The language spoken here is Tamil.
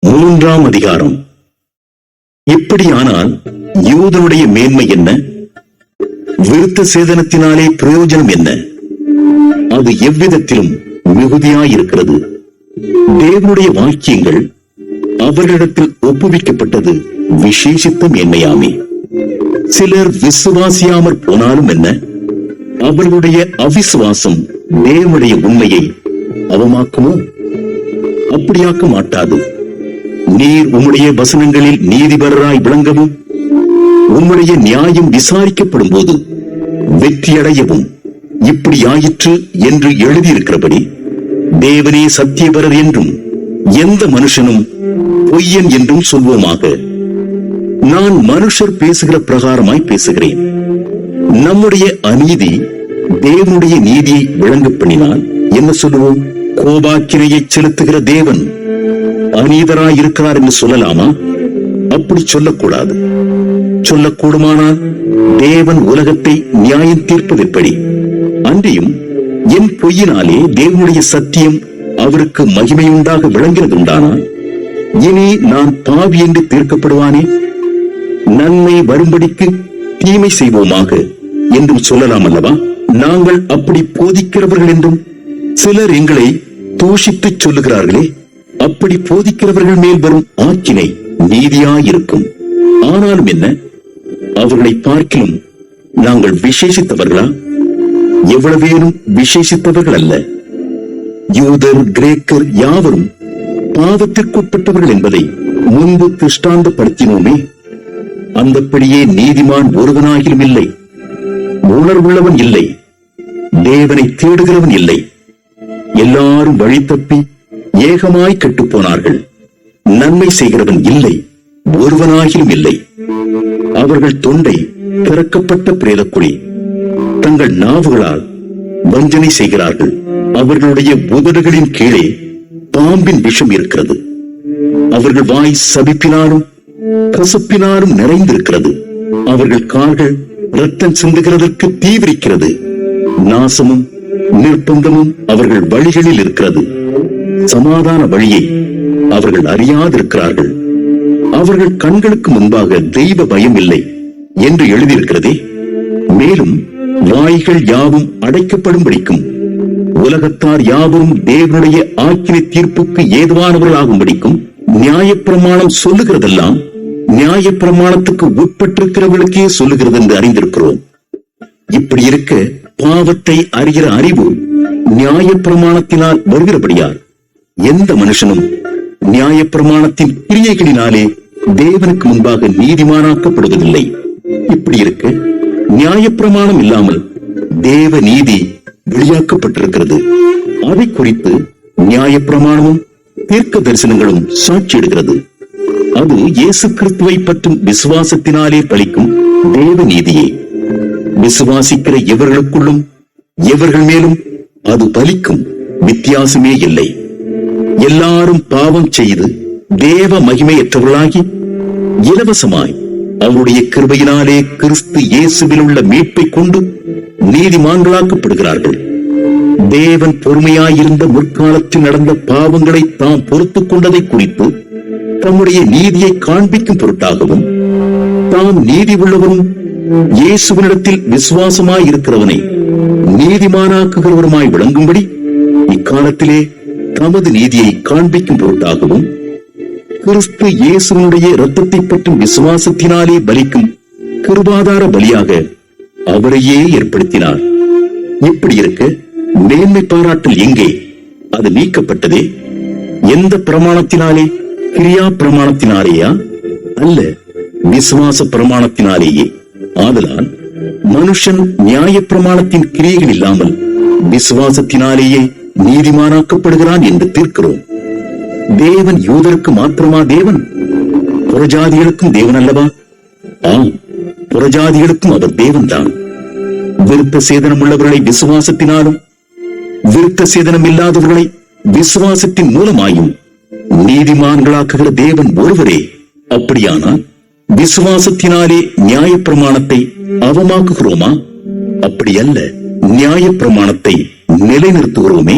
3ஆம் அதிகாரம். இப்படியானால் யூதனுடைய மேன்மை என்ன? விருத்த சேதனத்தினாலே பிரயோஜனம் என்ன? அது எவ்விதத்திலும் மிகுதியாயிருக்கிறது. தேவனுடைய வாக்கியங்கள் அவர்களிடத்தில் ஒப்புவிக்கப்பட்டது விசேஷித்த மேன்மையாமே. சிலர் விசுவாசியாமற் போனாலும் என்ன? அவர்களுடைய அவிசுவாசம் தேவனுடைய உண்மையை அவமாக்குமோ? அப்படியாக்க மாட்டாது. நீர் உம்முடைய வசனங்களில் நீதிபரராய் விளங்கவும், உம்முடைய நியாயம் விசாரிக்கப்படும் போது வெற்றியடையவும் இப்படி ஆயிற்று என்று எழுதியிருக்கிறபடி, தேவனே சத்தியபரர் என்றும் எந்த மனுஷனும் பொய்யன் என்றும் சொல்வோமாக. நான் மனுஷர் பேசுகிற பிரகாரமாய் பேசுகிறேன். நம்முடைய அநீதி தேவனுடைய நீதியை விளங்க பண்ணினால் என்ன சொல்லுவோம்? கோபாக்கினையை செலுத்துகிற தேவன் அநீதராயிருக்கிறார் என்று சொல்லலாமா? அப்படி சொல்லக்கூடாது. சொல்லக்கூடுமானால் தேவன் உலகத்தை நியாயம் தீர்ப்பது எப்படி? அன்றியும் என் பொய்யினாலே தேவனுடைய சத்தியம் அவருக்கு மகிமையுண்டாக விளங்கிறதுண்டானால் இனி நான் பாவி என்று தீர்க்கப்படுவானே? நன்மை வரும்படிக்கு தீமை செய்வோமாக என்றும் சொல்லலாம் அல்லவா? நாங்கள் அப்படி போதிக்கிறவர்கள் என்றும் சிலர் எங்களை தூஷித்து சொல்லுகிறார்களே, அப்படி போதிக்கிறவர்கள் மேல் வரும் ஆக்கினை நீதியாயிருக்கும். ஆனாலும் என்ன, அவர்களை பார்க்கிலும் நாங்கள் விசேஷித்தவர்களா? எவ்வளவேனும் விசேஷித்தவர்கள் அல்ல. யூதர் கிரேக்கர் யாவரும் பாவத்திற்குட்பட்டவர்கள் என்பதை முன்பு திருஷ்டாந்தப்படுத்தினோமே. அந்தப்படியே நீதிமான் ஒருவனாகிலும் இல்லை, உணர்வுள்ளவன் இல்லை, தேவனை தேடுகிறவன் இல்லை. எல்லாரும் வழி தப்பி ஏகமாய் கெட்டுப் போனார்கள். நன்மை செய்கிறவன் இல்லை, ஒருவனாகிலும் இல்லை. அவர்கள் தொண்டை திறக்கப்பட்ட பிரேதக்குழி, தங்கள் நாவுகளால் வஞ்சனை செய்கிறார்கள். அவர்களுடைய உதடுகளின் கீழே பாம்பின் விஷம் இருக்கிறது. அவர்கள் வாய் சபிப்பினாலும் கசப்பினாலும் நிறைந்திருக்கிறது. அவர்கள் கால்கள் இரத்தம் சிந்துகிறதற்கு தீவிரிக்கிறது. நாசமும் நிர்பந்தமும் அவர்கள் வழிகளில் இருக்கிறது. சமாதான வழியை அவர்கள் அறியாதிருக்கிறார்கள். அவர்கள் கண்களுக்கு முன்பாக தெய்வ பயம் இல்லை என்று எழுதியிருக்கிறதே. மேலும் வாய்கள் யாவும் அடைக்கப்படும்படிக்கும் உலகத்தார் யாவரும் தேவனுடைய ஆக்கினை தீர்ப்புக்கு ஏதுவானவர்களாகும்படிக்கும் நியாயப்பிரமாணம் சொல்லுகிறதெல்லாம் நியாயப்பிரமாணத்துக்கு உட்பட்டிருக்கிறவர்களுக்கே சொல்லுகிறது என்று அறிந்திருக்கிறோம். இப்படி இருக்க பாவத்தை அறிகிற அறிவு நியாயப்பிரமாணத்தினால் வருகிறபடியால் எந்த மனுஷனும் நியாயப்பிரமாணத்தின் கிரியைகளினாலே தேவனுக்கு முன்பாக நீதிமானாக்கப்படுவதில்லை. இப்படி இருக்க நியாயப்பிரமாணம் இல்லாமல் தேவ நீதி வெளியாக்கப்பட்டிருக்கிறது. அதை குறித்து நியாயப்பிரமாணமும் தீர்க்க தரிசனங்களும் சாட்சியிடுகிறது. அது இயேசு கிறிஸ்துவை பற்றும் விசுவாசத்தினாலே பலிக்கும் தேவ நீதியே. விசுவாசிக்கிற எவர்களுக்குள்ளும் எவர்கள் மேலும் அது பலிக்கும், வித்தியாசமே இல்லை. எல்லாரும் பாவம் செய்து தேவ மகிமையற்றவர்களாகி இலவசமாய் அவருடைய கிருபையினாலே கிறிஸ்து இயேசுவில் உள்ள மீட்பை கொண்டு நீதிமான்களாக்கப்படுகிறார்கள். தேவன் பொறுமையாயிருந்த முற்காலத்தில் நடந்த பாவங்களை தாம் பொறுத்துக் கொண்டதை குறித்து தம்முடைய நீதியை காண்பிக்கும் பொருட்டாகவும், தாம் நீதி உள்ளவரும் இயேசுவினிடத்தில் விசுவாசமாயிருக்கிறவனை நீதிமானாக்குகிறவருமாய் விளங்கும்படி இக்காலத்திலே தமது நீதியை காண்பிக்கும் பொருட்டாகவும், கிறிஸ்து இயேசுவினுடைய இரத்தத்தை பற்றும் விசுவாசத்தினாலே பலிக்கும் கிருபாதார பலியாக அவரையே ஏற்படுத்தினார். இப்படி இருக்க மேன்மை பாராட்டல் எங்கே? அது நீக்கப்பட்டதே. எந்த பிரமாணத்தினாலே? கிரியா பிரமாணத்தினாலேயா? அல்ல, விசுவாச பிரமாணத்தினாலேயே. ஆதலால் மனுஷன் நியாய பிரமாணத்தின் கிரியைகள் இல்லாமல் விசுவாசத்தினாலேயே நீதிமானாக்கப்படுகிறான் என்று தீர்க்கிறோம். தேவன் யூதருக்கு மாத்திரமா தேவன்? புறஜாதிகளுக்கும் தேவன் அல்லவா? ஆம், புறஜாதிகளுக்கும் அவர் தேவன்தான். விருத்த சேதனம் உள்ளவர்களை விசுவாசத்தினாலும் விருத்த சேதனம் இல்லாதவர்களை விசுவாசத்தின் மூலமாயும் நீதிமான்களாக்குகிற தேவன் ஒருவரே. அப்படியானால் விசுவாசத்தினாலே நியாய பிரமாணத்தை அவமாக்குகிறோமா? அப்படி அல்ல, நியாய பிரமாணத்தை நிலைநிறுத்துகிறோமே.